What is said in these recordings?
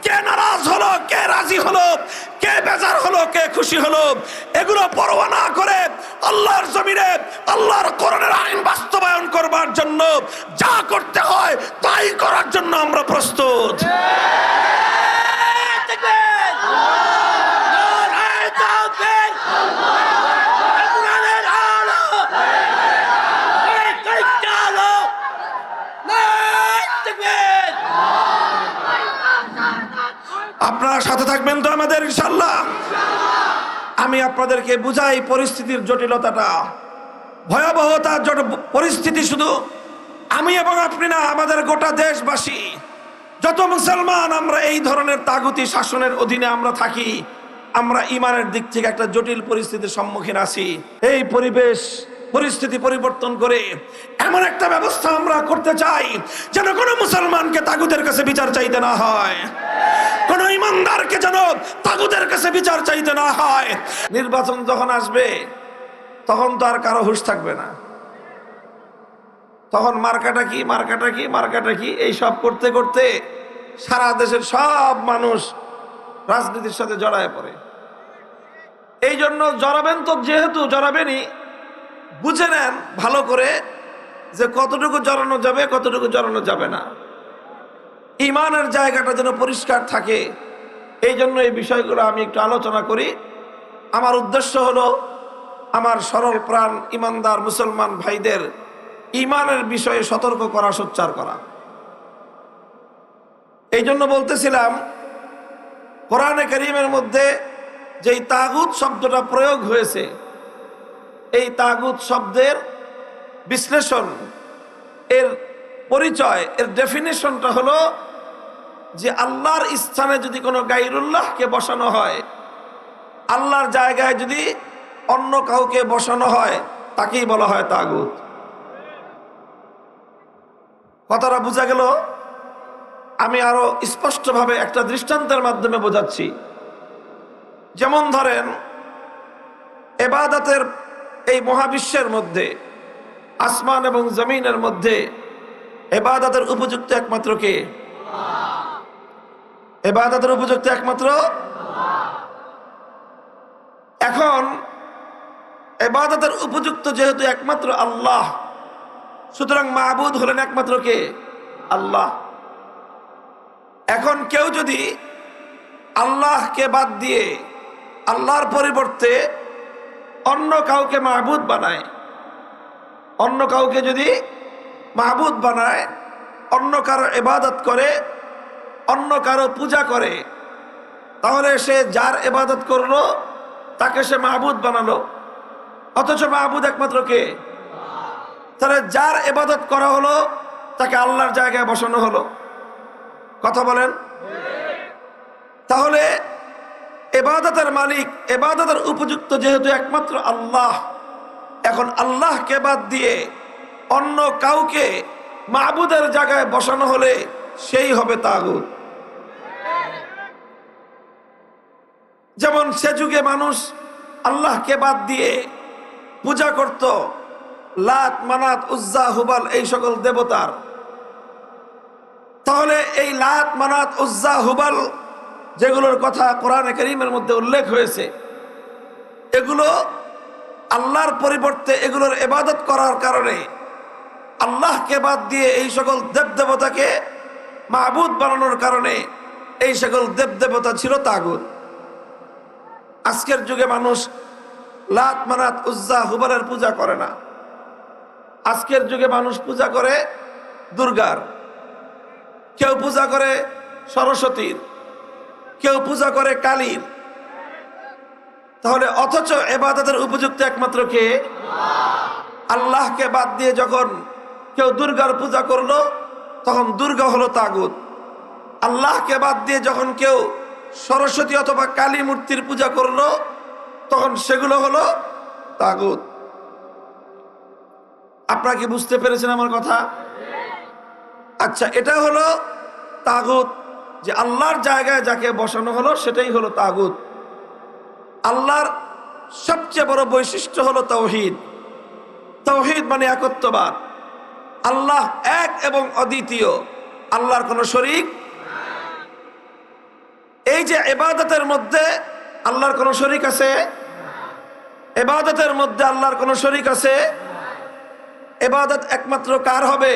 কে নারাজ হলো, কে রাজি হলো, কে বেজার হলো, কে খুশি হলো, এগুলো পরোয়া না করে আল্লাহর জমিনে আল্লাহর কোরআনের আইন বাস্তবায়ন করবার জন্য যা করতে হয় তাই করার জন্য আমরা প্রস্তুত। আপনারা সাথে থাকবেন তো আমাদের ইনশাআল্লাহ? আমি আপনাদেরকে বুঝাই পরিস্থিতির জটিলতাটা, ভয়াবহতা। পরিস্থিতি শুধু আমি এবং আপনি না, আমাদের গোটা দেশবাসী, যত মুসলমান আমরা এই ধরনের তাগুতি শাসনের অধীনে আমরা থাকি, আমরা ইমানের দিক থেকে একটা জটিল পরিস্থিতির সম্মুখীন আছি। এই পরিস্থিতি পরিবর্তন করে এমন একটা ব্যবস্থা আমরা করতে চাই যেন কোনো মুসলমানকে তাগুতের কাছে বিচার চাইতে না হয়, কোন ইমানদারকে যেন তাগুতের কাছে বিচার চাইতে না হয়। নির্বাচন যখন আসবে তখন তো আর কারো হুঁশ থাকবে না, তখন মার্কাটা কি মার্কাটা কি মার্কাটা কি এই সব করতে করতে সারা দেশের সব মানুষ রাজনীতির সাথে জড়ায় পড়ে। এই জন্য জড়াবেন তো, যেহেতু জড়াবেনই, বুঝে নেন ভালো করে যে কতটুকু জড়ানো যাবে, কতটুকু জড়ানো যাবে না। ইমানের জায়গাটা যেন পরিষ্কার থাকে, এই জন্য এই বিষয়গুলো আমি একটু আলোচনা করি। আমার উদ্দেশ্য হলো আমার সরল প্রাণ ইমানদার মুসলমান ভাইদের ইমানের বিষয়ে সতর্ক করা, সোচ্চার করা। এই জন্য বলতেছিলাম, কোরআনে কারীমের মধ্যে যেই তাগুত শব্দটা প্রয়োগ হয়েছে, এই তাগুত শব্দের বিশ্লেষণ, এর পরিচয়, এর ডেফিনেশনটা হলো যে আল্লাহর স্থানে যদি কোনো গায়রুল্লাহকে বসানো হয়, আল্লাহর জায়গায় যদি অন্য কাউকে বসানো হয়, তাকেই বলা হয় তাগুত। কথাটা বোঝা গেল? আমি আরো স্পষ্টভাবে একটা দৃষ্টান্তের মাধ্যমে বোঝাচ্ছি। যেমন ধরেন, ইবাদতের এই মহাবিশ্বের মধ্যে, আসমান এবং জমিনের মধ্যে ইবাদতের উপযুক্ত একমাত্র কে? ইবাদতের উপযুক্ত একমাত্র। এখন ইবাদতের উপযুক্ত যেহেতু একমাত্র আল্লাহ, সুতরাং মাবুদ হলেন একমাত্র কে? আল্লাহ। এখন কেউ যদি আল্লাহকে বাদ দিয়ে আল্লাহর পরিবর্তে অন্য কাউকে মাবুদ বানায়, অন্য কাউকে যদি মাবুদ বানায়, অন্য কারো ইবাদত করে, অন্য কারো পূজা করে, তাহলে সে যার ইবাদত করলো তাকে সে মাবুদ বানালো, অথচ মাবুদ একমাত্র কে? তাহলে যার ইবাদত করা হলো তাকে আল্লাহর জায়গায় বসানো হলো। কথা বলেন? তাহলে ইবাদতের মালিক, ইবাদতের উপযুক্ত যেহেতু একমাত্র আল্লাহ, এখন আল্লাহকে বাদ দিয়ে অন্য কাউকে মাবুদের জায়গায় বসানো হলে সেই হবে তাগুত। যেমন সে যুগে মানুষ আল্লাহকে বাদ দিয়ে পূজা করত লাত, মানাত, উজ্জা, হুবাল, এই সকল দেবতার। তাহলে এই লাত, মানাত, উজ্জা, হুবাল যেগুলোর কথা কোরআনে কারীমের মধ্যে উল্লেখ হয়েছে, এগুলো আল্লাহর পরিবর্তে এগুলোর ইবাদত করার কারণে আল্লাহকে বাদ দিয়ে এই সকল দেবদেবতাকে মাবুদ বানানোর কারণে এই সকল দেবদেবতা ছিল তাগুত। আজকের যুগে মানুষ লাত, মানাত, উজ্জা, হুবালের পূজা করে না। আজকের যুগে মানুষ পূজা করে দুর্গার, কেউ পূজা করে সরস্বতীর, কেউ পূজা করে কালীর। তাহলে অথচ ইবাদতের উপযুক্ত একমাত্র কে? আল্লাহকে বাদ দিয়ে যখন কেউ দুর্গার পূজা করলো, তখন দুর্গা হলো তাগুত। আল্লাহকে বাদ দিয়ে যখন কেউ সরস্বতী অথবা কালী মূর্তির পূজা করলো, তখন সেগুলো হলো তাগুত। আপনারা কি বুঝতে পেরেছেন আমার কথা? আচ্ছা, এটা হলো তাগুত, যে আল্লাহর জায়গায় যাকে বসানো হলো সেটাই হলো তাগুত। আল্লাহর সবচেয়ে বড় বৈশিষ্ট্য হলো তাওহীদ। তাওহীদ মানে একত্ববাদ। আল্লাহ এক এবং অদ্বিতীয়, আল্লাহর কোনো শরীক। এই যে ইবাদতের মধ্যে আল্লাহর কোনো শরীক আছে? ইবাদতের মধ্যে আল্লাহর কোনো শরীক আছে? ইবাদত একমাত্র কার হবে?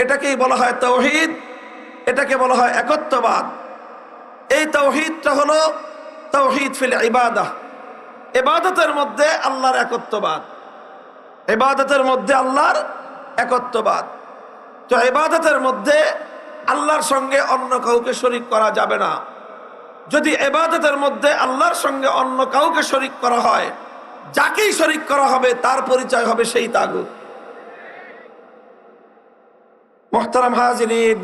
এটাকেই বলা হয় তাওহীদ, এটাকে বলা হয় একত্ববাদ। এই তাওহীদটা হলো তাওহীদ ফিল ইবাদাহ। ইবাদতের মধ্যে আল্লাহর একত্ববাদ, ইবাদতের মধ্যে আল্লাহর একত্ববাদ। তো ইবাদতের মধ্যে আল্লাহর সঙ্গে অন্য কাউকে শরীক করা যাবে না। যদি ইবাদতের মধ্যে আল্লাহর সঙ্গে অন্য কাউকে শরীক করা হয়, যাকেই শরীক করা হবে তার পরিচয় হবে সেই তাগুত। মুহতারাম হাজিরিন,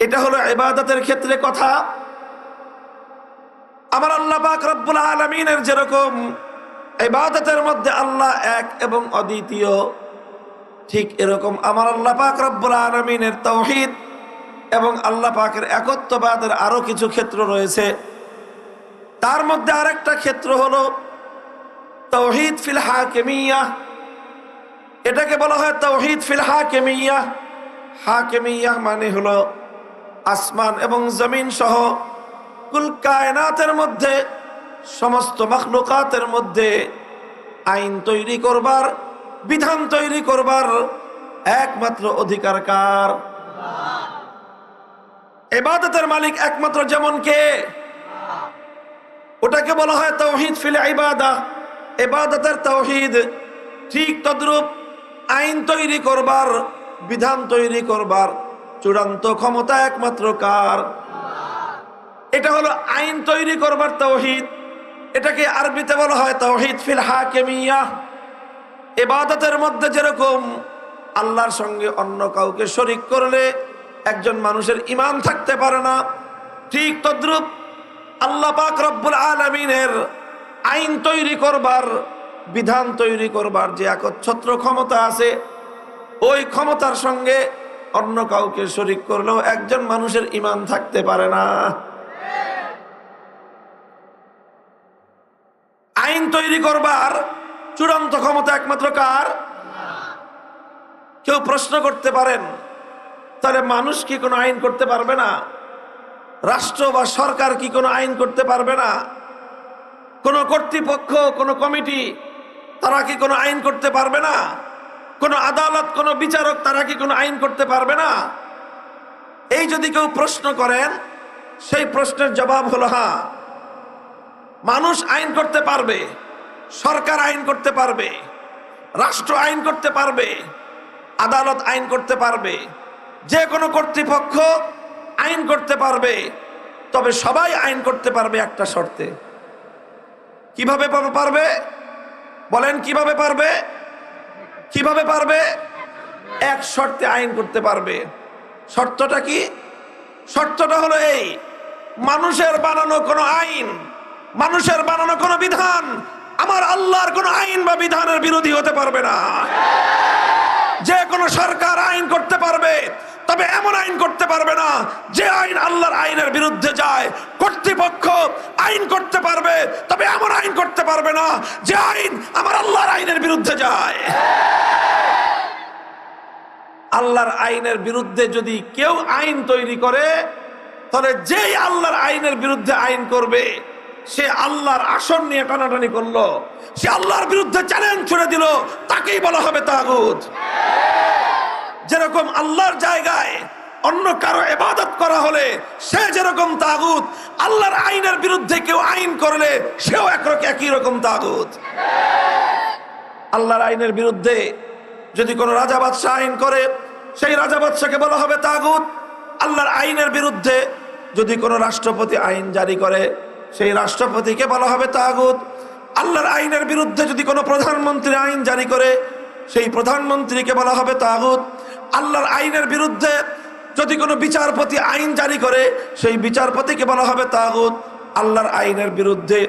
এটা হলো ইবাদতের ক্ষেত্রে কথা। আমার আল্লাহ পাক রব্বুল আলামিনের যেরকম ইবাদতের মধ্যে আল্লাহ এক এবং অদ্বিতীয়, ঠিক এরকম আমার আল্লাহ পাক রব্বুল আলামিনের তাওহীদ এবং আল্লাহ পাকের একত্ববাদের আরো কিছু ক্ষেত্র রয়েছে। তার মধ্যে আরেকটা ক্ষেত্র হলো তাওহীদ ফিল হাকিমিয়াহ। এটাকে বলা হয় তাওহীদ ফিল হাকিমিয়াহ। হাকিমিয়াহ মানে হলো আসমান এবং জমিন সহ কুল কায়নাতের মধ্যে, সমস্ত মাখলুকাতের মধ্যে আইন তৈরি করবার, বিধান তৈরি করবার একমাত্র অধিকার কার? ইবাদতের মালিক একমাত্র যেমন কে? ওটাকে বলা হয় তাওহীদ ফিল ইবাদাহ, ইবাদতের তাওহীদ। ঠিক তদ্রূপ আইন তৈরি করবার, বিধান তৈরি করবার চূড়ান্ত ক্ষমতা একমাত্র কার? এটা হলো আইন তৈরি করবার তাওহীদ। এটাকে আরবিতে বলা হয় তাওহীদ ফিল হাকিমিয়াহ। ইবাদতের মধ্যে যেরকম আল্লাহর সঙ্গে অন্য কাউকে শরীক করলে একজন মানুষের ঈমান থাকতে পারে না, ঠিক তদ্রূপ আল্লাহ পাক রব্বুল আলামিনের আইন তৈরি করবার, বিধান তৈরি করবার যে একচ্ছত্র ক্ষমতা আছে, ওই ক্ষমতার সঙ্গে অন্য কাউকে শরীক করলেও একজন মানুষের ঈমান থাকতে পারে না। আইন তৈরি করবার চূড়ান্ত ক্ষমতা একমাত্র কার? কেউ প্রশ্ন করতে পারেন, তাহলে মানুষ কি কোনো আইন করতে পারবে না? রাষ্ট্র বা সরকার কি কোনো আইন করতে পারবে না? কোনো কর্তৃপক্ষ, কোনো কমিটি, তারা কি কোনো আইন করতে পারবে না? কোনো আদালত, কোনো বিচারক, তারা কি কোনো আইন করতে পারবে না? এই যদি কেউ প্রশ্ন করেন, সেই প্রশ্নের জবাব হলো হ্যাঁ, মানুষ আইন করতে পারবে, সরকার আইন করতে পারবে, রাষ্ট্র আইন করতে পারবে, আদালত আইন করতে পারবে, যে কোনো কর্তৃপক্ষ আইন করতে পারবে। তবে সবাই আইন করতে পারবে একটা শর্তে। কিভাবে পারবে? বলেন কিভাবে পারবে? কিভাবে পারবে? এক শর্তে আইন করতে পারবে। শর্তটা কি? শর্তটা হলো এই, মানুষের বানানো কোনো আইন, মানুষের বানানো কোনো বিধান আমার আল্লাহর কোনো আইন বা বিধানের বিরোধী হতে পারবে না। যে কোনো সরকার আইন করতে পারবে, তবে এমন আইন করতে পারবে না যে আইন আল্লাহর আইনের বিরুদ্ধে যায়। কর্তৃপক্ষ আইন করতে পারবে, তবে এমন আইন করতে পারবে না যে আইন আমার আল্লাহর আইনের বিরুদ্ধে যায়। আল্লাহর আইনের বিরুদ্ধে যদি কেউ আইন তৈরি করে, তাহলে যেই আল্লাহর আইনের বিরুদ্ধে আইন করবে, সে আল্লাহর আসন নিয়ে টানাটানি করলো, সে আল্লাহর বিরুদ্ধে চ্যালেঞ্জ ছুড়ে দিল, তাকেই বলা হবে তাগুত। যেরকম আল্লাহর জায়গায় অন্য কারো ইবাদত করা হলে সে যেরকম তাগুত, আল্লাহর আইনের বিরুদ্ধে কেউ আইন করলে সেও একই রকম তাগুত। আল্লাহর আইনের বিরুদ্ধে যদি কোনো রাজা বাদশাহ আইন করে, সেই রাজা বাদশাকে বলা হবে তাগুত। আল্লাহর আইনের বিরুদ্ধে যদি কোনো রাষ্ট্রপতি আইন জারি করে, সেই রাষ্ট্রপতিকে বলা হবে তাগুত। আল্লাহর আইনের বিরুদ্ধে যদি কোনো প্রধানমন্ত্রী আইন জারি করে, সেই প্রধানমন্ত্রীকে বলা হবে তাগুত। আল্লাহর আইনের বিরুদ্ধে যদি কোনো বিচারপতি আইন জারি করে, সেই বিচারপতিকে বলা হবে তাগুত। আল্লাহর আইনের বিরুদ্ধে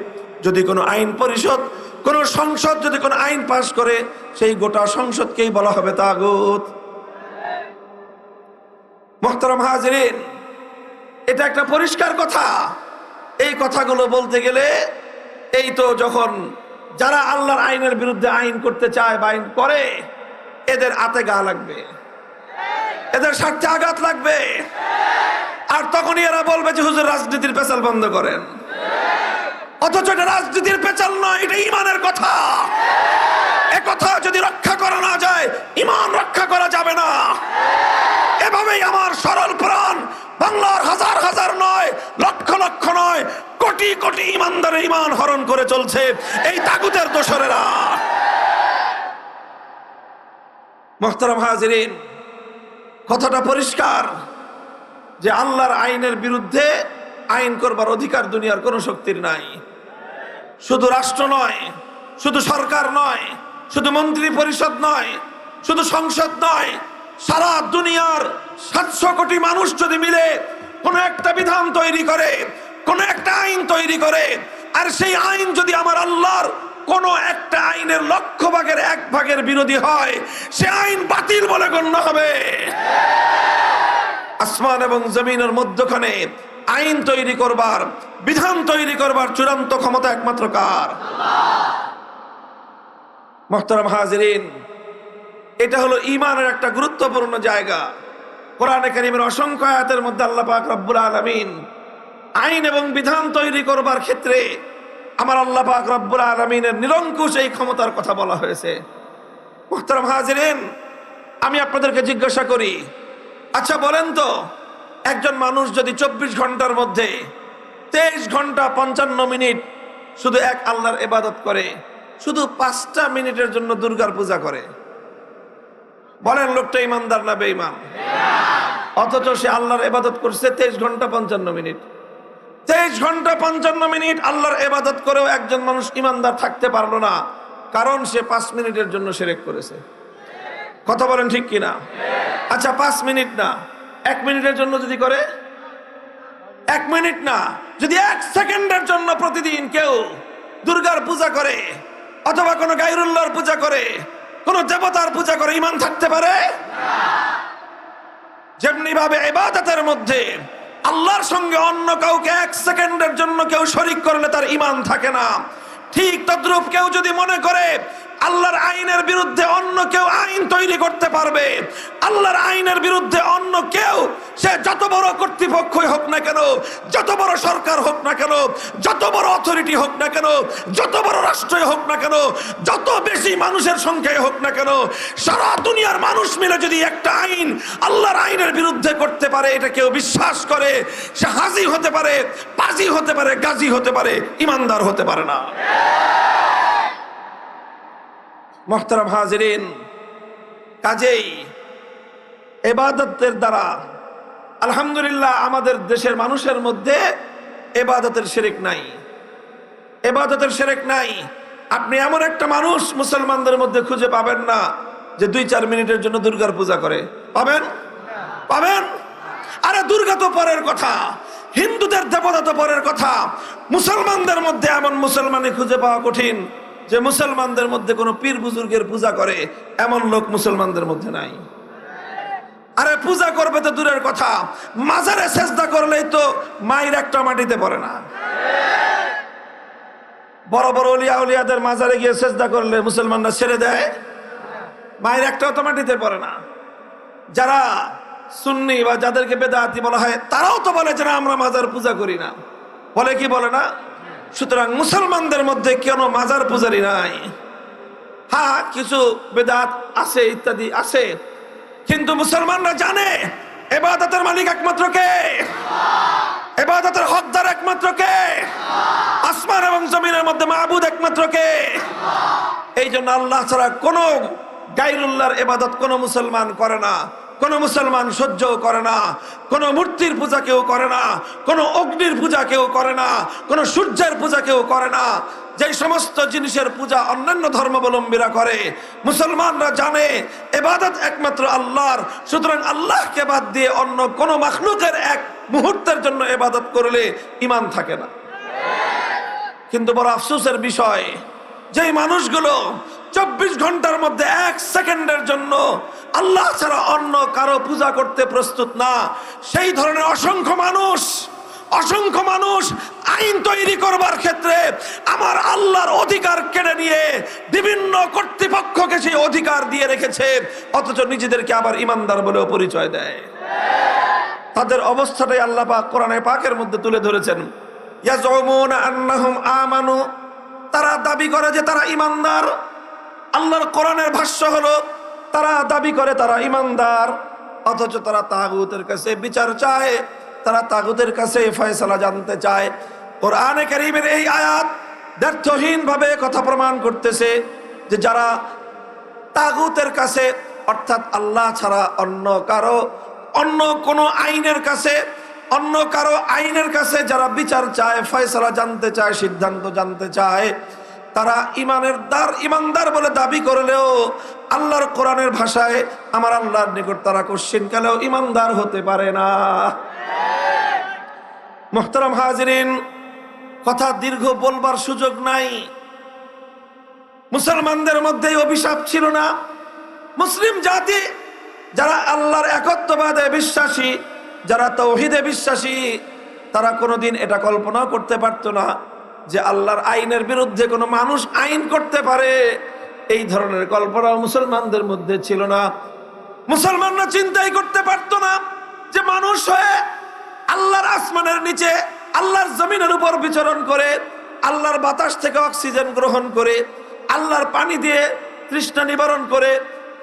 যদি কোনো আইন পরিষদ, কোনো সংসদ যদি কোনো আইন পাশ করে, সেই গোটা সংসদকেই বলা হবে তাগুত। মুহতারাম হাজিরিন, এটা একটা পরিষ্কার কথা। এই কথাগুলো বলতে গেলে এই তো যখন যারা আল্লাহর আইনের বিরুদ্ধে আইন করতে চায় বা আইন করে, এদের আতে গা লাগবে, এদের স্বার্থে আঘাত লাগবে। আর তখন তখনই এরা বলবে যে হুজুর রাজনীতির পেছাল বন্ধ করেন। অথচ এটা রাজনীতির পেছাল নয়, এটা ইমানের কথা। এ কথা যদি রক্ষা করা না যায়, ইমান রক্ষা করা যাবে না। এভাবেই আমার সরল প্রাণ বাংলার হাজার হাজার নয়, লক্ষ লক্ষ নয়, কোটি কোটি ইমানদারের ইমান হরণ করে চলছে এই তাগুতের দোসরেরা। মুহতারাম হাজিরিন, কথাটা পরিষ্কার যে আল্লাহর আইনের বিরুদ্ধে আইন করবার অধিকার দুনিয়ার কোন শক্তির নাই। শুধু রাষ্ট্র নয়, শুধু সরকার নয়, শুধু মন্ত্রী পরিষদ নয়, শুধু সংসদ নয়, সারা দুনিয়ার 700 কোটি মানুষ যদি মিলে কোন একটা বিধান তৈরি করে, কোন একটা আইন তৈরি করে, আর সেই আইন যদি আমার আল্লাহর কোন একটা আইনের 1/1 বিরোধী হয়, সে আইন বাতিল বলে গণ্য হবে। আসমান এবং জমিনের মধ্যখানে আইন তৈরি করবার, বিধান তৈরি করবার চূড়ান্ত ক্ষমতা একমাত্র কার? মুহতারাম হাজিরিন, এটা হলো ঈমানের একটা গুরুত্বপূর্ণ জায়গা। কোরআনে কারীমের অসংখ্য আয়াতের মধ্যে আল্লাহ পাক রব্বুল আলামিন আইন এবং বিধান তৈরি করবার ক্ষেত্রে আমার আল্লাহ পাক রব্বুল আলামিনের নিরঙ্কুশ এই ক্ষমতার কথা বলা হয়েছে। মুহতারাম হাজিরিন, আমি আপনাদেরকে জিজ্ঞাসা করি, আচ্ছা বলেন তো, একজন মানুষ যদি 24 ঘন্টার মধ্যে 23 ঘন্টা 55 মিনিট শুধু এক আল্লাহর ইবাদত করে, শুধু 5টা মিনিটের জন্য দুর্গার পূজা করে, বলেন লোকটা ইমানদার না বেঈমান? অথচ সে আল্লাহর ইবাদত করছে 23 ঘন্টা 55 মিনিট। 23 ঘন্টা 55 মিনিট আল্লাহর ইবাদত করেও একজন মানুষ ইমানদার থাকতে পারলো না, কারণ সে 5 মিনিটের জন্য শিরক করেছে। কথা বলেন ঠিক কিনা? আচ্ছা 5 মিনিট না, 1 মিনিটের জন্য যদি করে, 1 মিনিট না, যদি 1 সেকেন্ডের জন্য প্রতিদিন কেউ দুর্গার পূজা করে অথবা কোনো গায়রুল্লাহর পূজা করে, কোন দেবতার পূজা করে, ঈমান থাকতে পারে? যেমনি ভাবে ইবাদতের মধ্যে আল্লাহর সঙ্গে অন্য কাউকে 1 সেকেন্ডের জন্য কেউ শরীক করলে তার ঈমান থাকে না, ঠিক তদ্রূপ কেউ যদি মনে করে আল্লাহর আইনের বিরুদ্ধে অন্য কেউ আইন তৈরি করতে পারবে, আল্লাহর আইনের বিরুদ্ধে অন্য কেউ, সে যত বড় কর্তৃপক্ষই হোক না কেন, যত বড় সরকার হোক না কেন, যত বড় অথরিটি হোক না কেন, যত বড় রাষ্ট্রই হোক না কেন, যত বেশি মানুষের সংখ্যায় হোক না কেন, সারা দুনিয়ার মানুষ মিলে যদি একটা আইন আল্লাহর আইনের বিরুদ্ধে করতে পারে, এটা কেউ বিশ্বাস করে, সে হাজি হতে পারে, পাজি হতে পারে, গাজী হতে পারে, ইমানদার হতে পারে না। মুহতারাম হাজিরিন, কাজেই ইবাদতের দ্বারা আলহামদুলিল্লাহ আমাদের দেশের মানুষের মধ্যে ইবাদতের শিরক নাই, ইবাদতের শিরক নাই। আপনি এমন একটা মানুষ মুসলমানদের মধ্যে খুঁজে পাবেন না যে 2-4 মিনিটের জন্য দুর্গার পূজা করে, পাবেন? পাবেন? আরে দুর্গা তো পরের কথা, হিন্দুদের দেবতা তো পরের কথা, মুসলমানদের মধ্যে এমন মুসলমানই খুঁজে পাওয়া কঠিন যে মুসলমানদের মধ্যে কোনো পীর বুজুর্গের পূজা করে, এমন লোক মুসলমানদের মধ্যে নাই। আরে পূজা করবে তো দূরের কথা, মাজারে সেজদা করলেই তো মায়ের একটা মাটিতে পড়ে না। বড় বড় ওলিয়া উলিয়াদের মাজারে গিয়ে সেজদা করলে মুসলমানরা ছেড়ে দেয়, মায়ের একটাও তো মাটিতে পড়ে না। যারা সুন্নি বা যাদেরকে বেদাতি বলা হয়, তারাও তো বলে যে না আমরা মাজার পূজা করি না, বলে কি বলে না? সুতরাং মুসলমানদের মধ্যে কেন মাজার পূজারি নাই? হ্যাঁ, কিছু বেদাত আছে, ইত্যাদি আছে, কিন্তু মুসলমানরা জানে ইবাদতের মালিক একমাত্র কে, ইবাদতের হকদার একমাত্র কে, আসমান এবং জমিনের মধ্যে মাবুদ একমাত্র কে। এই জন্য আল্লাহ ছাড়া কোনো গায়রুল্লাহর ইবাদত কোনো মুসলমান করে না, কোন মুসলমান সহ্যও করে না, কোন মূর্তির পূজা কেউ করে না, কোন অগ্নির পূজা কেউ করে না, কোন সূর্যের পূজা কেউ করে না। যে সমস্ত জিনিসের পূজা অন্যান্য ধর্মাবলম্বীরা করে, মুসলমানরা জানে ইবাদত একমাত্র আল্লাহর। সুতরাং আল্লাহকে বাদ দিয়ে অন্য কোন মাখলুকের এক মুহূর্তের জন্য ইবাদত করলে ঈমান থাকে না। কিন্তু বড় আফসোসের বিষয়, যেই মানুষগুলো 24 ঘন্টার মধ্যে 1 সেকেন্ডের জন্য আল্লাহ ছাড়া অন্য কারো পূজা করতে প্রস্তুত না, সেই ধরনের অসংখ্য মানুষ আইন তৈরি করবার ক্ষেত্রে আমার আল্লাহর অধিকার কেড়ে নিয়ে বিভিন্ন কর্তৃপক্ষকে সেই অধিকার দিয়ে রেখেছে, অথচ নিজেদেরকে আবার ইমানদার বলেও পরিচয় দেয়। তাদের অবস্থাটাই আল্লাহ পাক কোরআনে পাকের মধ্যে তুলে ধরেছেন। ইয়াজউমুনা আন্নাহুম আমানু, তারা দাবি করে যে তারা ঈমানদার। আল্লাহর কোরআনের ভাষ্য হলো তারা দাবি করে তারা ঈমানদার, অথচ তারা তাগুতের কাছে বিচার চায়, তারা তাগুতের কাছে ফয়সালা জানতে চায়। কোরআনে কারীমের এই আয়াত দ্ব্যর্থহীনভাবে কথা প্রমাণ করতেছে যে যারা তাগুতের কাছে, অর্থাৎ আল্লাহ ছাড়া অন্য কোনো আইনের কাছে, অন্য কারো আইনের কাছে যারা বিচার চায়, ফয়সালা জানতে চায়, সিদ্ধান্ত জানতে চায়, তারা ইমানদার বলে দাবি করলেও আল্লাহর কোরআনের ভাষায় আমার আল্লাহর নিকট তারা কোশ্চিন কালেও ইমানদার হতে পারে না। মুহতারাম হাজিরিন, কথা দীর্ঘ বলবার সুযোগ নাই। মুসলমানদের মধ্যে অভিশাপ ছিল না। মুসলিম জাতি যারা আল্লাহর একত্ববাদে বিশ্বাসী, যারা তাওহীদে বিশ্বাসী, তারা কোনোদিন এটা কল্পনা করতে পারতো না যে আল্লাহর আইনের বিরুদ্ধে কোনো মানুষ আইন করতে পারে। এই ধরনের কল্পনা মুসলমানদের মধ্যে ছিল না। মুসলমানরা চিন্তাই করতে পারতো না যে মানুষ হয়ে আল্লাহর আসমানের নিচে, আল্লাহর জমিনের উপর বিচরণ করে, আল্লাহর বাতাস থেকে অক্সিজেন গ্রহণ করে, আল্লাহর পানি দিয়ে তৃষ্ণা নিবারণ করে,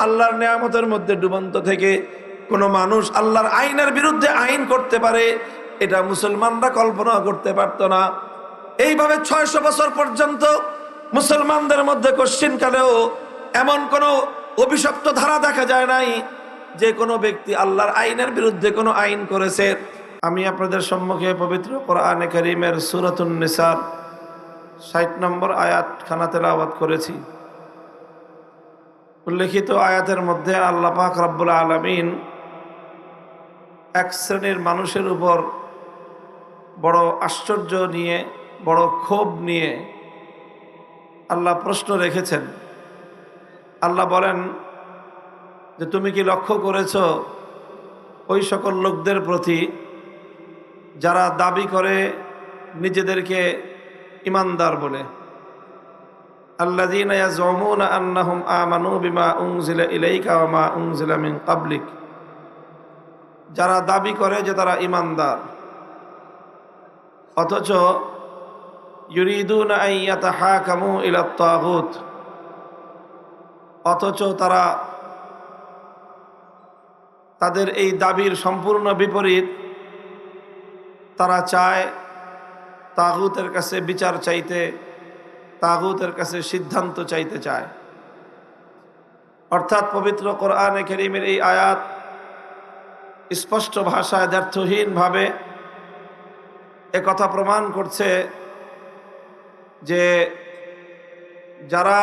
আল্লাহর নেয়ামতের মধ্যে ডুবন্ত থেকে কোনো মানুষ আল্লাহর আইনের বিরুদ্ধে আইন করতে পারে, এটা মুসলমানরা কল্পনা করতে পারতো না। এইভাবে 600 বছর পর্যন্ত মুসলমানদের মধ্যে কশ্চিনকালেও এমন কোনো অভিশপ্ত ধারা দেখা যায় নাই যে কোনো ব্যক্তি আল্লাহর আইনের বিরুদ্ধে কোনো আইন করেছে। আমি আপনাদের সম্মুখে পবিত্র কোরআনে কারীমের সূরাতুন নিসার 60 নম্বর আয়াত খানা তেলাওয়াত করেছি। উল্লেখিত আয়াতের মধ্যে আল্লাহ পাক রব্বুল আলামিন এক শ্রেণীর মানুষের উপর বড় আশ্চর্য নিয়ে, বড় ক্ষোভ নিয়ে আল্লাহ প্রশ্ন রেখেছেন। আল্লাহ বলেন যে তুমি কি লক্ষ্য করেছো ওই সকল লোকদের প্রতি যারা দাবি করে নিজেদেরকে ঈমানদার বলে, আল্লাযীনা ইয়াজউমুনা আন্নাহুম আমানু বিমা উনজিলা ইলাইকা ওয়া মা উনজিলা মিন ক্বাবলিক, যারা দাবি করে যে তারা ঈমানদার, অথচ ইউরিদুনা আন ইয়াতাহাকামু ইলা তাগুত, অথচ তারা তাদের এই দাবির সম্পূর্ণ বিপরীত। তারা চায় তাগুতের কাছে বিচার চাইতে, তাগুতের কাছে সিদ্ধান্ত চাইতে চায়। অর্থাৎ পবিত্র কোরআনে কারীমের এই আয়াত স্পষ্ট ভাষায় দ্ব্যর্থহীনভাবে একথা প্রমাণ করছে যে যারা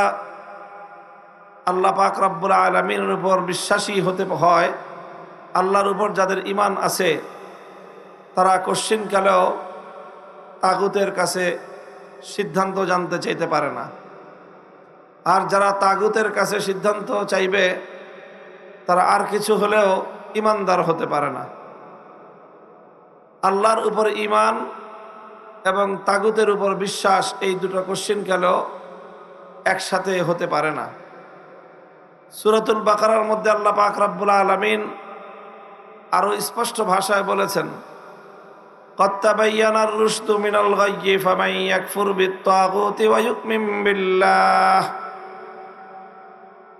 আল্লাহ পাক রব্বুল আলামিনের উপর বিশ্বাসী হতে হয়, আল্লাহর উপর যাদের ঈমান আছে, তারা কশ্চিনকালেও তাগুতের কাছে সিদ্ধান্ত জানতে চাইতে পারে না। আর যারা তাগুতের কাছে সিদ্ধান্ত চাইবে তারা আর কিছু হলেও ঈমানদার হতে পারে না। আল্লাহর উপর ঈমান এবং তাগুতের উপর বিশ্বাস, এই দুটো কশ্চিনকালেও একসাথে হতে পারে না। সূরাতুল বাকারার মধ্যে আল্লাহ পাক রব্বুল আলামিন আরো স্পষ্ট ভাষায় বলেছেন, قد تبين الرشد من الغي فمن يكفر بالطاغوت ويؤمن بالله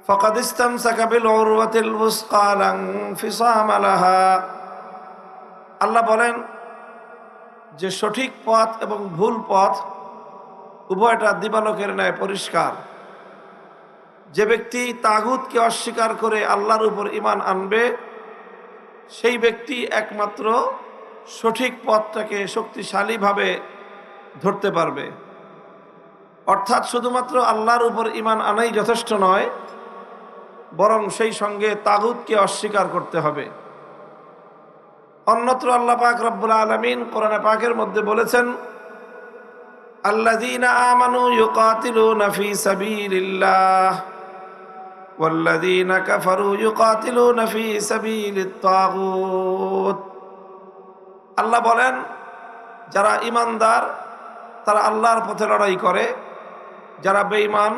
فقد استمسك بالعروة الوثقى لا انفصام لها। আল্লাহ বলেন যে সঠিক পথ এবং ভুল পথ উভয়টা দিবালোকের ন্যায় পরিষ্কার। যে ব্যক্তি তাগুতকে অস্বীকার করে আল্লাহর উপর ঈমান আনবে, সেই ব্যক্তি একমাত্র সঠিক পথটাকে শক্তিশালীভাবে ধরতে পারবে। অর্থাৎ শুধুমাত্র আল্লাহর উপর ঈমান আনাই যথেষ্ট নয়, বরং সেই সঙ্গে তাগুতকে অস্বীকার করতে হবে। অন্যত্র আল্লাহ পাক রব্বুল আলামিন কোরআনে পাকের মধ্যে বলেছেন, আল্লাযীনা আমানু ইউকাতিলুনা ফী সাবিলিল্লাহ ওয়াল্লাযীনা কাফারু ইউকাতিলুনা ফী সাবিলিত তাগুত। আল্লাহ বলেন যারা ঈমানদার তারা আল্লাহর পথে লড়াই করে, যারা বেঈমান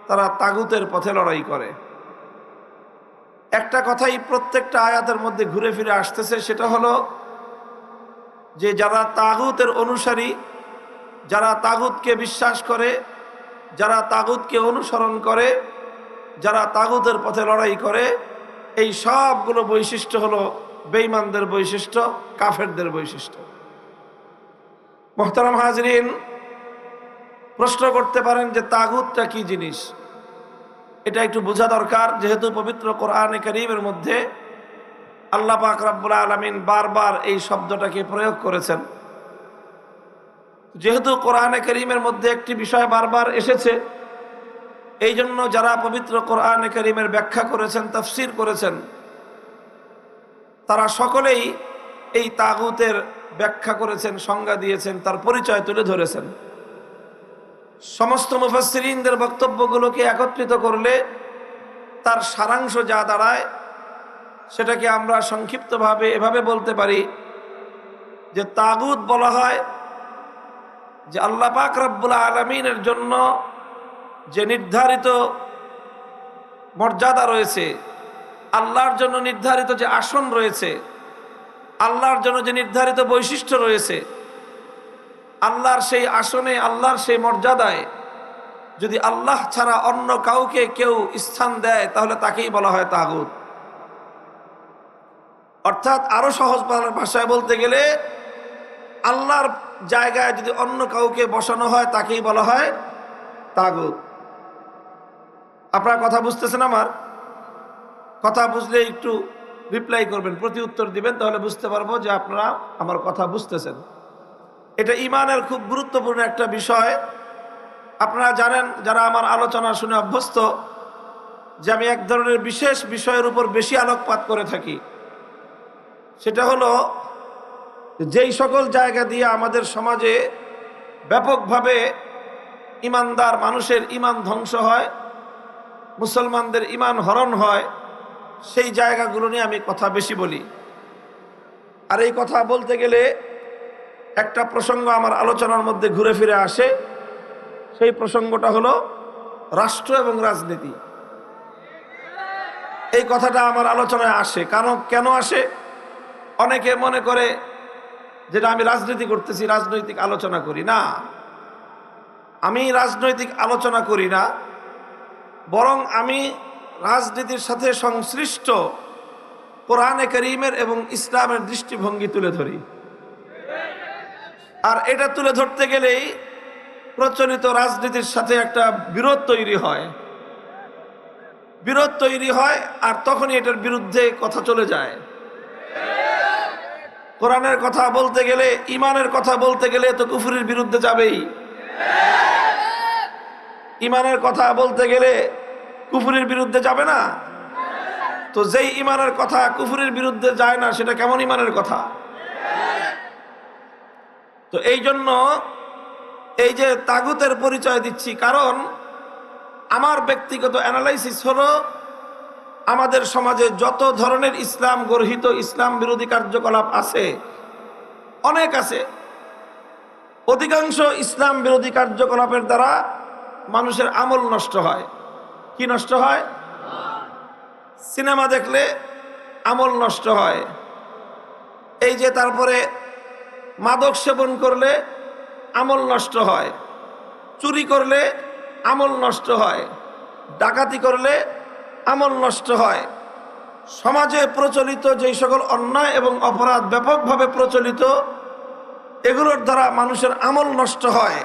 তারা তাগুতের পথে লড়াই করে। একটা কথাই প্রত্যেকটা আয়াতের মধ্যে ঘুরে ফিরে আসতেছে, সেটা হলো যে যারা তাগুতের অনুসারী, যারা তাগুতকে বিশ্বাস করে, যারা তাগুতকে অনুসরণ করে, যারা তাগুতের পথে লড়াই করে, এই সবগুলো বৈশিষ্ট্য হলো বেঈমানদের বৈশিষ্ট্য, কাফেরদের বৈশিষ্ট্য। মুহতারাম হাজরিন, প্রশ্ন করতে পারেন যে তাগুতটা কি জিনিস? এটা একটু বোঝা দরকার, যেহেতু পবিত্র কোরআনে কারীমের মধ্যে আল্লাহ পাক রব্বুল আলামিন বারবার এই শব্দটাকে প্রয়োগ করেছেন। যেহেতু কোরআনে কারীমের মধ্যে একটি বিষয় বারবার এসেছে, এই জন্য যারা পবিত্র কোরআনে কারীমের ব্যাখ্যা করেছেন, তাফসীর করেছেন, তারা সকলেই এই তাগুতের ব্যাখ্যা করেছেন, সংজ্ঞা দিয়েছেন, তার পরিচয় তুলে ধরেছেন। সমস্ত মুফাসসিরিনদের বক্তব্যগুলোকে একত্রিত করলে তার সারাংশ যা দাঁড়ায়, সেটাকে আমরা সংক্ষিপ্তভাবে এভাবে বলতে পারি যে তাগুত বলা হয় যে আল্লাহ পাক রব্বুল আলামিনের জন্য যে নির্ধারিত মর্যাদা রয়েছে, আল্লাহর জন্য নির্ধারিত যে আসন রয়েছে, আল্লাহর জন্য যে নির্ধারিত বৈশিষ্ট্য রয়েছে, আল্লাহর সেই আসনে, আল্লাহর সেই মর্যাদায় যদি আল্লাহ ছাড়া অন্য কাউকে কেউ স্থান দেয়, তাহলে তাকেই বলা হয় তাগুত। অর্থাৎ আরো সহজ ভাষায় বলতে গেলে, আল্লাহর জায়গায় যদি অন্য কাউকে বসানো হয়, তাকেই বলা হয় তাগুত। আপনারা কথা বুঝতেছেন? আমার কথা বুঝলে একটু রিপ্লাই করবেন, প্রতি উত্তর দিবেন, তাহলে বুঝতে পারবো যে আপনারা আমার কথা বুঝতেছেন। এটা ঈমানের খুব গুরুত্বপূর্ণ একটা বিষয়। আপনারা জানেন, যারা আমার আলোচনা শুনে অভ্যস্ত, যে আমি এক ধরনের বিশেষ বিষয়ের উপর বেশি আলোকপাত করে থাকি। সেটা হলো যেই সকল জায়গা দিয়ে আমাদের সমাজে ব্যাপকভাবে ইমানদার মানুষের ইমান ধ্বংস হয়, মুসলমানদের ইমান হরণ হয়, সেই জায়গাগুলো নিয়ে আমি কথা বেশি বলি। আর এই কথা বলতে গেলে একটা প্রসঙ্গ আমার আলোচনার মধ্যে ঘুরে ফিরে আসে। সেই প্রসঙ্গটা হলো রাষ্ট্র এবং রাজনীতি। এই কথাটা আমার আলোচনায় আসে। কারণ কেন আসে? অনেকে মনে করে যেটা আমি রাজনীতি করতেছি, রাজনৈতিক আলোচনা করি না। আমি রাজনৈতিক আলোচনা করি না, বরং আমি রাজনীতির সাথে সংশ্লিষ্ট কোরআনে কারীমের এবং ইসলামের দৃষ্টিভঙ্গি তুলে ধরি। আর এটা তুলে ধরতে গেলেই প্রচলিত রাজনীতির সাথে একটা বিরোধ তৈরি হয়, বিরোধ তৈরি হয়, আর তখনই এটার বিরুদ্ধে কথা চলে যায়। কোরআনের কথা বলতে গেলে, ইমানের কথা বলতে গেলে তো কুফরির বিরুদ্ধে যাবেই। ইমানের কথা বলতে গেলে কুফরির বিরুদ্ধে যাবে না? তো যেই ইমানের কথা কুফরির বিরুদ্ধে যায় না, সেটা কেমন ইমানের কথা? তো এই জন্য এই যে তাগুতের পরিচয় দিচ্ছি, কারণ আমার ব্যক্তিগত অ্যানালাইসিস হলো, আমাদের সমাজে যত ধরনের ইসলাম গর্হিত ইসলাম বিরোধী কার্যকলাপ আছে, অনেক আছে, অধিকাংশ ইসলাম বিরোধী কার্যকলাপের দ্বারা মানুষের আমল নষ্ট হয়। কি নষ্ট হয়? সিনেমা দেখলে আমল নষ্ট হয়। এই যে তারপরে মাদক সেবন করলে আমল নষ্ট হয়, চুরি করলে আমল নষ্ট হয়, ডাকাতি করলে আমল নষ্ট হয়। সমাজে প্রচলিত যেই সকল অন্যায় এবং অপরাধ ব্যাপকভাবে প্রচলিত, এগুলোর দ্বারা মানুষের আমল নষ্ট হয়।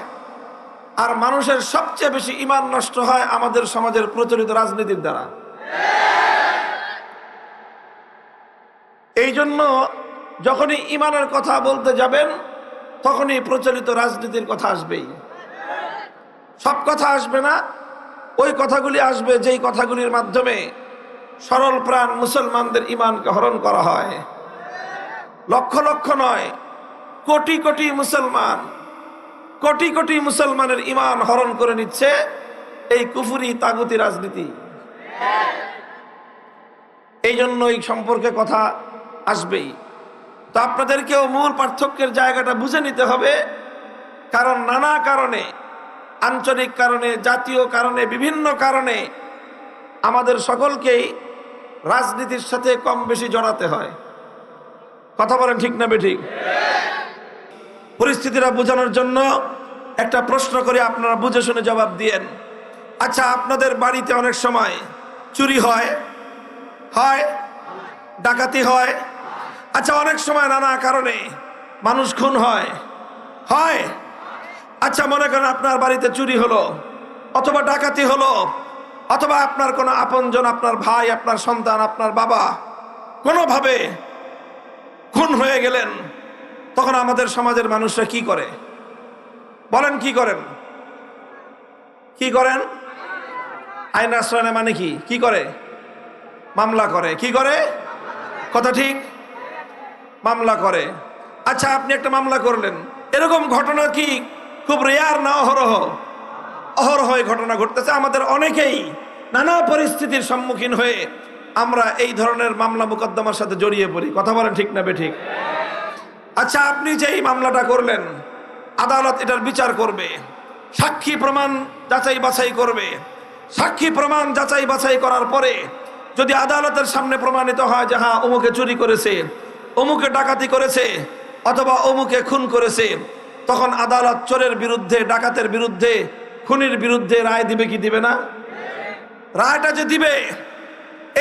আর মানুষের সবচেয়ে বেশি ঈমান নষ্ট হয় আমাদের সমাজের প্রচলিত রাজনীতির দ্বারা। এই জন্য যখনই ঈমানের কথা বলতে যাবেন, তখনই প্রচলিত রাজনীতির কথা আসবেই। সব কথা আসবে না, ওই কথাগুলি আসবে যেই কথাগুলির মাধ্যমে সরল প্রাণ মুসলমানদের ঈমানকে হরণ করা হয়। লক্ষ লক্ষ নয়, কোটি কোটি মুসলমান, কোটি কোটি মুসলমানের ঈমান হরণ করে নিচ্ছে এই কুফরি তাগুতি রাজনীতি। এই জন্য এই সম্পর্কে কথা আসবেই। তো আপনাদেরকেও মূল পার্থক্যের জায়গাটা বুঝে নিতে হবে, কারণ নানা কারণে, আঞ্চলিক কারণে, জাতীয় কারণে, বিভিন্ন কারণে আমাদের সকলকেই রাজনীতির সাথে কম বেশি জড়াতে হয়। কথা বলেন ঠিক না বেঠিক? পরিস্থিতিটা বোঝানোর জন্য একটা প্রশ্ন করে আপনারা বুঝে শুনে জবাব দিয়েন। আচ্ছা, আপনাদের বাড়িতে অনেক সময় চুরি হয়, ডাকাতি হয়। আচ্ছা, অনেক সময় নানা কারণে মানুষ খুন হয়। আচ্ছা, মনে করেন আপনার বাড়িতে চুরি হলো অথবা ডাকাতি হলো, অথবা আপনার কোনো আপনজন, আপনার ভাই, আপনার সন্তান, আপনার বাবা কোনোভাবে খুন হয়ে গেলেন, তখন আমাদের সমাজের মানুষরা কি করে? বলেন, কি করেন? আইন আশ্রয় নেয়, মানে কি করে? মামলা করে। কি করে? কথা ঠিক, মামলা করে। আচ্ছা, আপনি একটা মামলা করলেন, এরকম ঘটনা কি খুব রেয়ার না অহরহ ঘটনা ঘটতেছে? আমাদের অনেকেই নানা পরিস্থিতির সম্মুখীন হয়ে আমরা এই ধরনের মামলা মোকদ্দমার সাথে জড়িয়ে পড়ি। কথা বলেন ঠিক না বেঠিক? আচ্ছা, আপনি যেই মামলাটা করলেন, আদালত এটার বিচার করবে, সাক্ষী প্রমাণ যাচাই বাছাই করবে। সাক্ষী প্রমাণ যাচাই বাছাই করার পরে যদি আদালতের সামনে প্রমাণিত হয় যে হ্যাঁ, অমুকে চুরি করেছে, অমুকে ডাকাতি করেছে, অথবা অমুকে খুন করেছে, তখন আদালত চোরের বিরুদ্ধে, ডাকাতের বিরুদ্ধে, খুনির বিরুদ্ধে রায় দিবে কি দিবে না? রায়টা যে দিবে,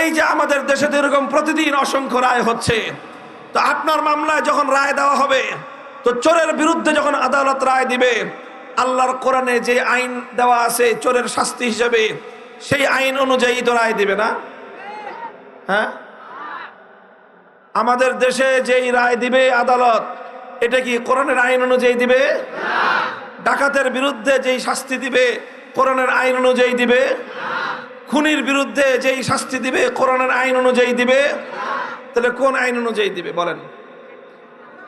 এই যে আমাদের দেশে এরকম প্রতিদিন অসংখ্য রায় হচ্ছে, তো আপনার মামলায় যখন রায় দেওয়া হবে, তো চোরের বিরুদ্ধে যখন আদালত রায় দিবে, আল্লাহর কোরআনে যে আইন দেওয়া আছে চোরের শাস্তি হিসেবে, সেই আইন অনুযায়ী তো রায় দিবে না? হ্যাঁ, আমাদের দেশে যেই রায় দিবে আদালত, এটা কি কোরআনের আইন অনুযায়ী দিবে? ডাকাতের বিরুদ্ধে যেই শাস্তি দিবে, কোরআনের আইন অনুযায়ী দিবে? খুনির বিরুদ্ধে যেই শাস্তি দিবে, কোরআনের আইন অনুযায়ী দিবে? তাহলে কোন আইন অনুযায়ী দিবে বলেন?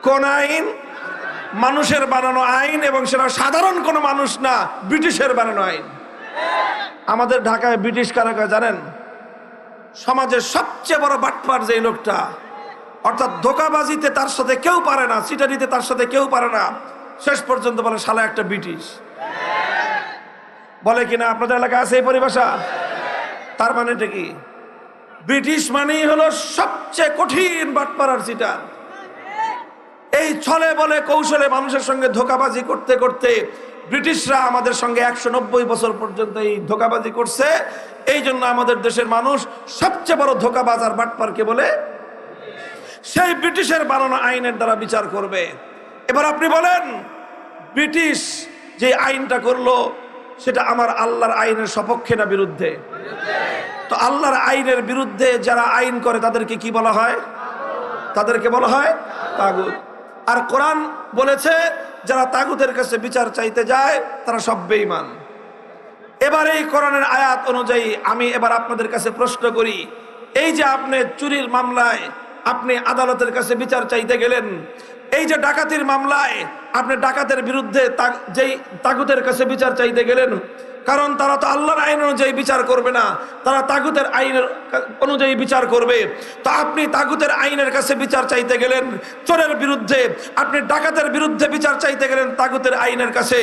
কোন আইন? মানুষের বানানো আইন, এবং সেটা সাধারণ কোনো মানুষ না, ব্রিটিশের বানানো আইন। আমাদের ঢাকায় ব্রিটিশ কারা কয় জানেন? সমাজের সবচেয়ে বড় বাটপার যে লোকটা, অর্থাৎ ধোঁকাবাজিতে তার সাথে কেউ পারে না, চিটারিতে তার সাথে কেউ পারে না, শেষ পর্যন্ত বলে শালা একটা ব্রিটিশ। বলে কিনা আপনাদের এলাকায় আছে এই পরিভাষা? তার মানে এটা কি? ব্রিটিশ মানেই হলো সবচেয়ে কঠিন বাটপার আর চিটার। এই ছলে বলে কৌশলে মানুষের সঙ্গে ধোঁকাবাজি করতে করতে ব্রিটিশরা আমাদের সঙ্গে 190 বছর পর্যন্ত এই ধোঁকাবাজি করছে। এই জন্য আমাদের দেশের মানুষ সবচেয়ে বড় ধোঁকাবাজ আর বাটপারকে বলে সেই ব্রিটিশের বানানো আইনের দ্বারা বিচার করবে। এবার আপনি বলেন, ব্রিটিশ যে আইনটা করলো সেটা আমার আল্লাহর আইনের সপক্ষে না বিরুদ্ধে? তো আল্লাহর আইনের বিরুদ্ধে যারা আইন করে তাদেরকে কি বলা হয়? তাদেরকে বলা হয় তাগুত। আর কোরআন বলেছে যারা তাগুতের কাছে বিচার চাইতে যায় তারা সব বেঈমান। এবার এই কোরআনের আয়াত অনুযায়ী আমি এবার আপনাদের কাছে প্রশ্ন করি, এই যে আপনি চুরির মামলায় আপনি আদালতের কাছে বিচার চাইতে গেলেন, এই যে ডাকাতির মামলায় আপনি ডাকাতের বিরুদ্ধে যেই তাগুতের কাছে বিচার চাইতে গেলেন, কারণ তারা তো আল্লাহর আইন অনুযায়ী বিচার করবে না, তারা তাগুতের আইনের অনুযায়ী বিচার করবে। তো আপনি তাগুতের আইনের কাছে বিচার চাইতে গেলেন চোরের বিরুদ্ধে, আপনি ডাকাতের বিরুদ্ধে বিচার চাইতে গেলেন তাগুতের আইনের কাছে,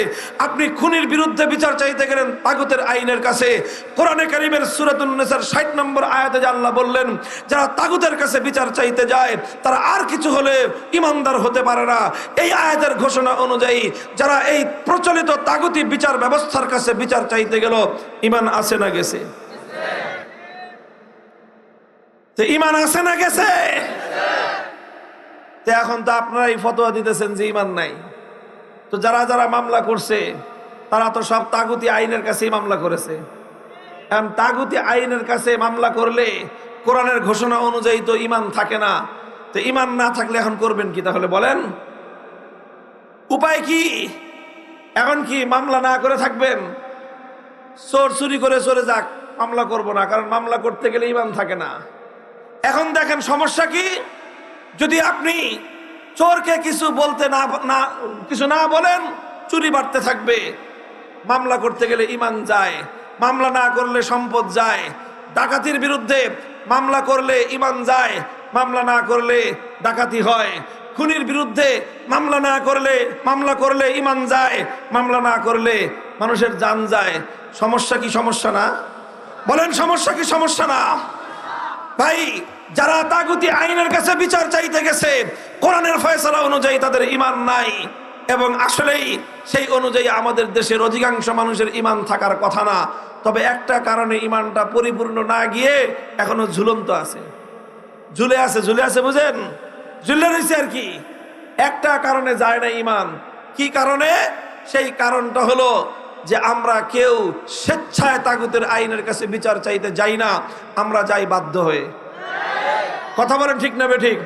আপনি খুনির বিরুদ্ধে বিচার চাইতে গেলেন তাগুতের আইনের কাছে। কোরআনে কারীমের সূরাতুন নিসার 60 নম্বর আয়াতে যে আল্লাহ বললেন, যারা তাগুতের কাছে বিচার চাইতে যায় তারা আর কিছু হলে ইমানদার হতে পারে না। এই আয়াতের ঘোষণা অনুযায়ী যারা এই প্রচলিত তাগুতি বিচার ব্যবস্থার কাছে বিচার চাইতে গেল, ইমান আছে না গেছে? তো ইমান আছে না গেছে? তো এখন তো আপনারা এই ফতোয়া দিতেছেন যে ইমান নাই। তো যারা যারা মামলা করছে তারা তো সব তাগুতি আইনের কাছেই মামলা করেছে। এখন তাগুতি আইনের কাছে মামলা করলে কোরআনের ঘোষণা অনুযায়ী তো ইমান থাকে না। তো ইমান না থাকলে এখন করবেন কি তাহলে বলেন? উপায় কি? এখন কি মামলা না করে থাকবেন? চোর চুরি করে চলে যাক, মামলা করব না, কারণ মামলা করতে গেলে ইমান থাকে না। এখন দেখেন সমস্যা কি, যদি আপনি চোরকে কিছু বলতে কিছু না বলেন, চুরি বাড়তে থাকবে। মামলা করতে গেলে ইমান যায়, মামলা না করলে সম্পদ যায়। ডাকাতির বিরুদ্ধে মামলা করলে ইমান যায়, মামলা না করলে ডাকাতি হয়। খুনির বিরুদ্ধে মামলা করলে ইমান যায়, মামলা না করলে মানুষের জান যায়। সমস্যা কি সমস্যা না? বলেন সমস্যা কি সমস্যা না? ভাই, যারা তাগুতি আইনের কাছে বিচার চাইতে গেছে, কোরআনের ফয়সালা অনুযায়ী তাদের ঈমান নাই, এবং আসলেই সেই অনুযায়ী আমাদের দেশের অধিকাংশ মানুষের ঈমান থাকার কথা না। তবে একটা কারণে ঈমানটা পরিপূর্ণ না গিয়ে এখনো ঝুলন্ত আছে, ঝুলে আছে, বুঝেন, ঝুলে রয়েছে আর কি। একটা কারণে যায় না ঈমান। কি কারণে? সেই কারণটা হলো যে আমরা কেউ স্বেচ্ছায় তাগুতের আইনের কাছে বিচার চাইতে যাই না, আমরা যাই বাধ্য হয়ে। কথা বলেন ঠিক না বেঠিক?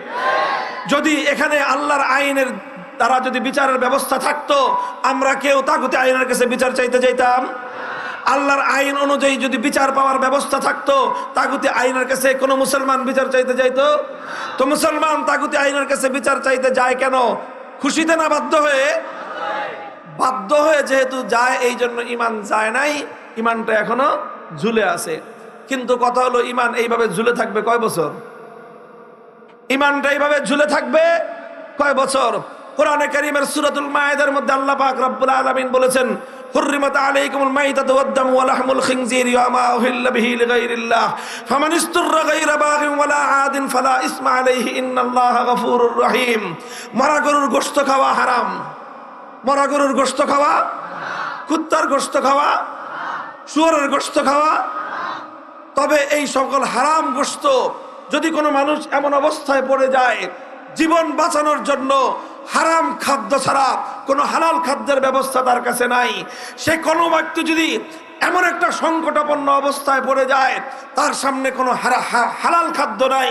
যদি এখানে আল্লাহর আইনের দ্বারা যদি বিচারের ব্যবস্থা থাকতো, আমরা কেউ তাগুতি আইনের কাছে বিচার চাইতে যাইতাম? আল্লাহর আইন অনুযায়ী যদি বিচার পাওয়ার ব্যবস্থা থাকতো, তাগুতি আইনের কাছে কোনো মুসলমান বিচার চাইতে যাইতো? তো মুসলমান তাগুতি আইনের কাছে বিচার চাইতে যায় কেন? খুশিতে না বাধ্য হয়ে? বাধ্য হয়ে যেহেতু যায়, এই জন্য ঈমান যায় নাই, ঈমানটা এখনো ঝুলে আছে। কিন্তু কথা হলো, ঈমান এইভাবে ঝুলে থাকবে কয় বছর? ঈমানটা এইভাবে ঝুলে থাকবে কয় বছর? কোরআনে কারীমের সূরাতুল মায়েদার মধ্যে আল্লাহ পাক রব্বুল আলামিন বলেছেন, হুররিমাত আলাইকুমুল মাইতাতু ওয়াদ-দামু ওয়া লাহমুল খিনজিরি ওয়া মা উহিল্লা বিহি লিগাইরিল্লাহ ফামান ইসতুররা গায়রা বাগিন ওয়ালা আদিন ফালা ইসমা আলাইহি ইন্নাল্লাহা গফুরুর রহিম। মরা গরুর গোশত খাওয়া হারাম, মরা গরুর গোশত খাওয়া, কুত্তার গোশত খাওয়া, শুয়োরের গোশত খাওয়া। তবে এই সকল হারাম গোশত যদি কোনো মানুষ এমন অবস্থায় পড়ে যায়, জীবন বাঁচানোর জন্য হারাম খাদ্য ছাড়া কোনো হালাল খাদ্যের ব্যবস্থা তার কাছে নাই, সে কোনো ব্যক্তি যদি এমন একটা সংকটাপন্ন অবস্থায় পড়ে যায়, তার সামনে কোনো হালাল খাদ্য নাই,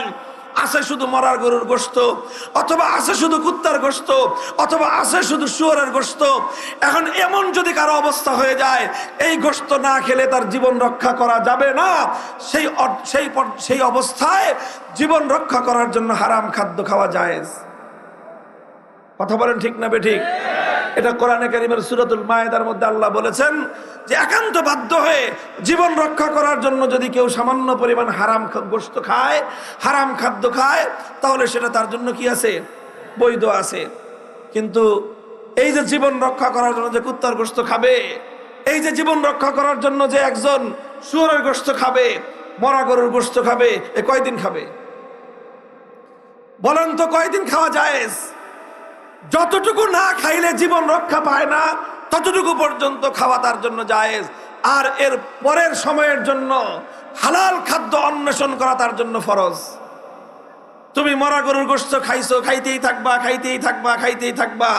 আছে শুধু মরা গরুর গোশত, অথবা আছে শুধু কুত্তার গোশত, অথবা আছে শুধু শুয়োরের গোশত। এখন এমন যদি কারো অবস্থা হয়ে যায়, এই গোশত না খেলে তার জীবন রক্ষা করা যাবে না, সেই অবস্থায় জীবন রক্ষা করার জন্য হারাম খাদ্য খাওয়া জায়েজ। কথা বলেন ঠিক না বেঠিক? এটা কোরআনে কারীমের সূরাতুল মায়েদার মধ্যে আল্লাহ বলেছেন যে একান্ত বাধ্য হয়ে জীবন রক্ষা করার জন্য যদি কেউ সামান্য পরিমাণ হারাম গোশত খায়, হারাম খাদ্য খায়, তাহলে সেটা তার জন্য কি আছে? বৈধ আছে। কিন্তু এই যে জীবন রক্ষা করার জন্য যে কুত্তার গোশত খাবে, এই যে জীবন রক্ষা করার জন্য যে একজন শুয়োরের গোশত খাবে, মরা গরুর গোশত খাবে, এ কয়দিন খাবে? বলেন তো, কয়দিন খাওয়া জায়েজ? যতটুকু না খাইলে জীবন রক্ষা পায় না, ততটুকু পর্যন্ত খাওয়া তার জন্য জায়েজ। আর এর পরের সময়ের জন্য হালাল খাদ্য অন্বেষণ করা তার জন্য ফরজ। তুমি মরা গরুর গোশত খাইছো, খাইতেই থাকবা, খাইতেই থাকবা, খাইতেই থাকবা।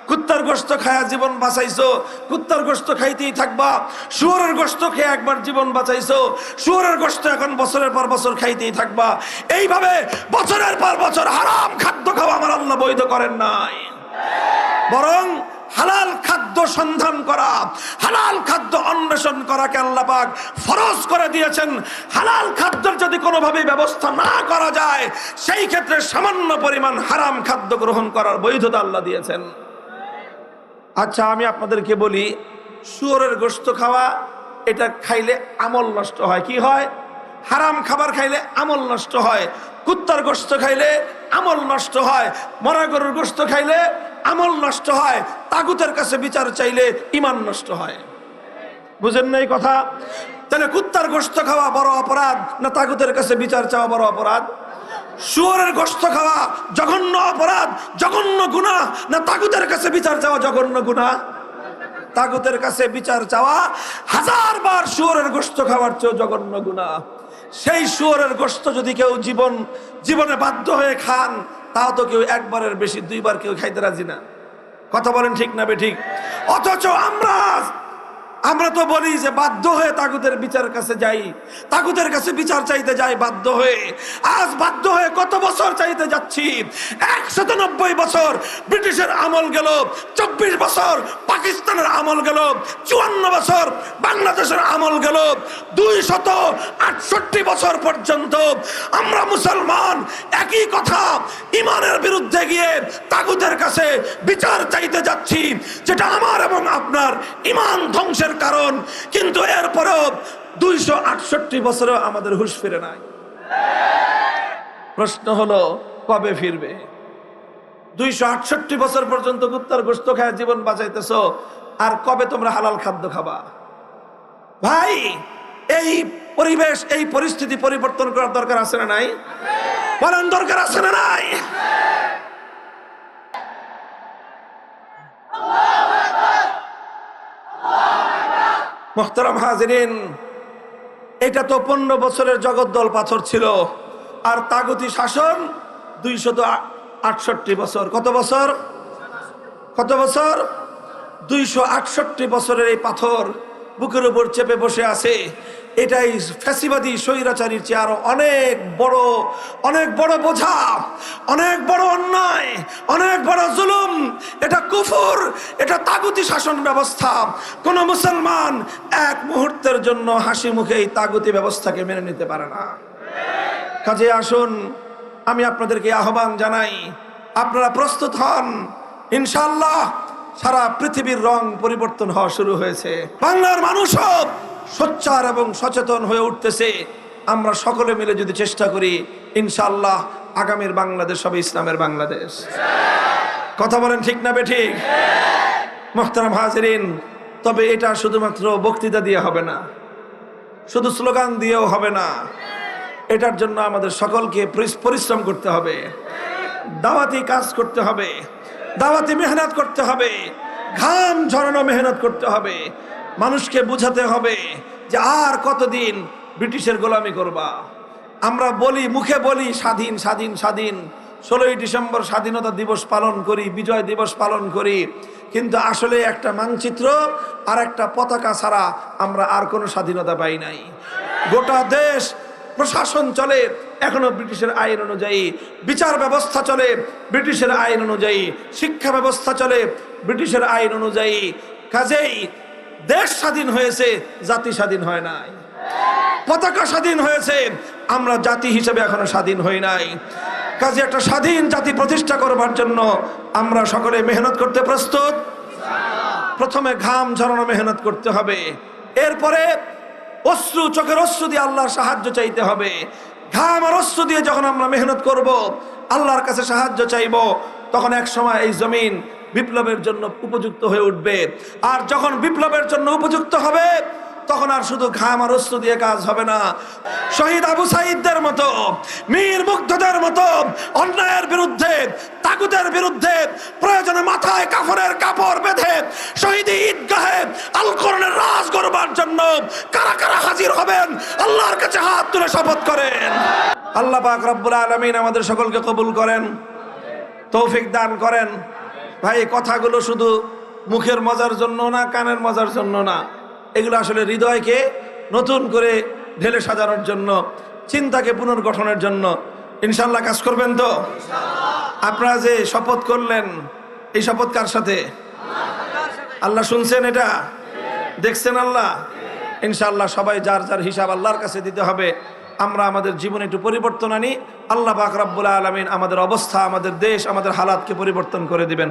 কুত্তার গোশত খায়া জীবন বাঁচাইছো, কুত্তার গোশত খাইতেই থাকবা। শুয়োরের গোশত খেয়ে একবার জীবন বাঁচাইছো, শুয়োরের গোশত এখন বছরের পর বছর খাইতেই থাকবা। এইভাবে বছরের পর বছর হারাম খাদ্য খাওয়া আমার আল্লাহ বৈধ করেন নাই, বরং হালাল খাদ্য সন্ধান করা, হালাল খাদ্য অন্বেষণ করাকে আল্লাহ পাক ফরজ করে দিয়েছেন। হালাল খাদ্যের যদি কোনোভাবে ব্যবস্থা না করা যায়, সেই ক্ষেত্রে সামান্য পরিমাণ হারাম খাদ্য গ্রহণ করার বৈধতা আল্লাহ দিয়েছেন। আচ্ছা, আমি আপনাদেরকে বলি, শুয়োরের গোশত খাওয়া, এটা খাইলে আমল নষ্ট হয়। কি হয়? হারাম খাবার খাইলে আমল নষ্ট হয়। কুত্তার গোশত খাইলে আমল নষ্ট হয়। মরা গরুর গোশত খাইলে আমল নষ্ট হয়। তাগুতের কাছে বিচার চাইলে ঈমান নষ্ট হয়। বুঝেন না এই কথা? তাহলে কুত্তার গোশত খাওয়া বড় অপরাধ না তাগুতের কাছে বিচার চাওয়া বড় অপরাধ? শুয়োরের গোশত খাওয়া জঘন্য অপরাধ, জঘন্য গুনাহ না তাগুতের কাছে বিচার চাওয়া জঘন্য গুনাহ? তাগুতের কাছে বিচার চাওয়া 1000 বার শুয়োরের গোশত খাওয়ার চেয়ে জঘন্য গুনাহ। সেই শুয়োরের গোশত যদি কেউ জীবনে বাধ্য হয়ে খান, তাও তো কেউ একবারের বেশি 2 বার কেউ খাইতে রাজি না। কথা বলেন ঠিক না বেঠিক? অথচ আমরা তো বলি যে বাধ্য হয়ে তাগুতের বিচারের কাছে যাই, তাগুতের কাছে বিচার চাইতে যাই বাধ্য হয়ে। আজ বাধ্য হয়ে কত বছর চাইতে যাচ্ছি? 190 বছর ব্রিটিশের আমল গেল, 24 বছর পাকিস্তানের আমল গেল, 54 বছর বাংলাদেশের আমল গেল, 268 বছর পর্যন্ত আমরা মুসলমান একই কথা ইমানের বিরুদ্ধে গিয়ে তাগুতের কাছে বিচার চাইতে যাচ্ছি, যেটা আমার এবং আপনার ইমান ধ্বংসের কারণ। কিন্তু এরপরেও 268 বছরেও আমাদের হুঁশ ফিরে নাই। প্রশ্ন হলো, কবে ফিরবে? 268 বছর পর্যন্ত কুত্তার গোশত খায় জীবন বাঁচাইতেছো, আর কবে তোমরা হালাল খাদ্য খাবা? ভাই, এই পরিবেশ, এই পরিস্থিতি পরিবর্তন করার দরকার আছে না নাই? বলেন দরকার আছে না নাই? মুহতারাম হাজিরিন, এটা তো 15 বছরের জগদ্দল পাথর ছিল, আর তাগুতি শাসন 268 বছর। কত বছর? কত বছর? 268 বছরের এই পাথর বুকের উপর চেপে বসে আছে। এটাই ফ্যাসিবাদী স্বৈরাচারীর চেয়ে আরো অনেক বড় বোঝা, অনেক বড় অন্যায়, অনেক বড় জুলুম। এটা কুফর, এটা তাগুতি শাসন ব্যবস্থা। কোন মুসলমান এক মুহূর্তের জন্য হাসি মুখে এই তাগুতি ব্যবস্থাকে মেনে নিতে পারে না। কাজে আসুন, আমি আপনাদেরকে আহ্বান জানাই, আপনারা প্রস্তুত হন। ইনশাআল্লাহ সারা পৃথিবীর রং পরিবর্তন হওয়া শুরু হয়েছে। বাংলার মানুষও সোচ্চার এবং সচেতন হয়ে উঠতেছে। আমরা সকলে মিলে যদি চেষ্টা করি, ইনশাআল্লাহ আগামীর বাংলাদেশ হবে ইসলামের বাংলাদেশ। কথা বলেন ঠিক না বেঠিক? মুহতারাম হাজিরিন, তবে এটা শুধুমাত্র বক্তৃতা দিয়ে হবে না, শুধু স্লোগান দিয়েও হবে না। এটার জন্য আমাদের সকলকে পরিশ্রম করতে হবে, দাওয়াতি কাজ করতে হবে, দাওয়াতি মেহনত করতে হবে, ঘাম ঝরানো মেহনত করতে হবে। মানুষকে বুঝাতে হবে যে আর কতদিন ব্রিটিশের গোলামি করবা। আমরা বলি, মুখে বলি স্বাধীন স্বাধীন স্বাধীন, 16ই ডিসেম্বর স্বাধীনতা দিবস পালন করি, বিজয় দিবস পালন করি, কিন্তু আসলে একটা মানচিত্র আর একটা পতাকা ছাড়া আমরা আর কোনো স্বাধীনতা পাই নাই। গোটা দেশ প্রশাসন চলে এখনো ব্রিটিশের আইন অনুযায়ী, বিচার ব্যবস্থা চলে ব্রিটিশের আইন অনুযায়ী, শিক্ষা ব্যবস্থা চলে ব্রিটিশের আইন অনুযায়ী। কাজেই দেশ স্বাধীন হয়েছে, জাতি স্বাধীন হয় নাই। পতাকা স্বাধীন হয়েছে, আমরা জাতি হিসেবে এখনো স্বাধীন হই নাই। কাজে একটা স্বাধীন জাতি প্রতিষ্ঠা করবার জন্য আমরা সকলে মেহনত করতে প্রস্তুত। প্রথমে ঘাম ঝরানো মেহনত করতে হবে, এরপরে অশ্রু, চোখের অশ্রু দিয়ে আল্লাহর সাহায্য চাইতে হবে। ঘাম আর অশ্রু দিয়ে যখন আমরা মেহনত করব, আল্লাহর কাছে সাহায্য চাইব, তখন এক সময় এই জমিন বিপ্লবের জন্য উপযুক্ত হয়ে উঠবে। আর যখন বিপ্লবের জন্য উপযুক্ত হবে, তখন আর শুধু ঘাম আর অশ্রু দিয়ে কাজ হবে না। শহীদ আবু সাঈদদের মতো, মীর মুগ্ধদের মতো অন্যায়ের বিরুদ্ধে, তাগুতের বিরুদ্ধে প্রয়োজনে মাথায় কাফনের কাপড় বেঁধে শহীদি ঈদগাহে আল কোরআনের রাজ গড়বার জন্য কারা কারা হাজির হবেন, আল্লাহর কাছে হাত তুলে শপথ করেন। আল্লাহ পাক রব্বুল আলামিন আমাদের সকলকে কবুল করেন, তৌফিক দান করেন। ভাই, কথাগুলো শুধু মুখের মজার জন্য না, কানের মজার জন্য না, এগুলো আসলে হৃদয়কে নতুন করে ঢেলে সাজানোর জন্য, চিন্তাকে পুনর্গঠনের জন্য। ইনশাআল্লাহ কাজ করবেন তো? আপনারা যে শপথ করলেন, এই শপথ কার সাথে? আল্লাহ শুনছেন, এটা দেখছেন আল্লাহ। ইনশাআল্লাহ সবাই যার যার হিসাব আল্লাহর কাছে দিতে হবে। আমরা আমাদের জীবনে একটু পরিবর্তন আনি, আল্লাহ পাক রব্বুল আলামিন আমাদের অবস্থা, আমাদের দেশ, আমাদের হালাতকে পরিবর্তন করে দিবেন।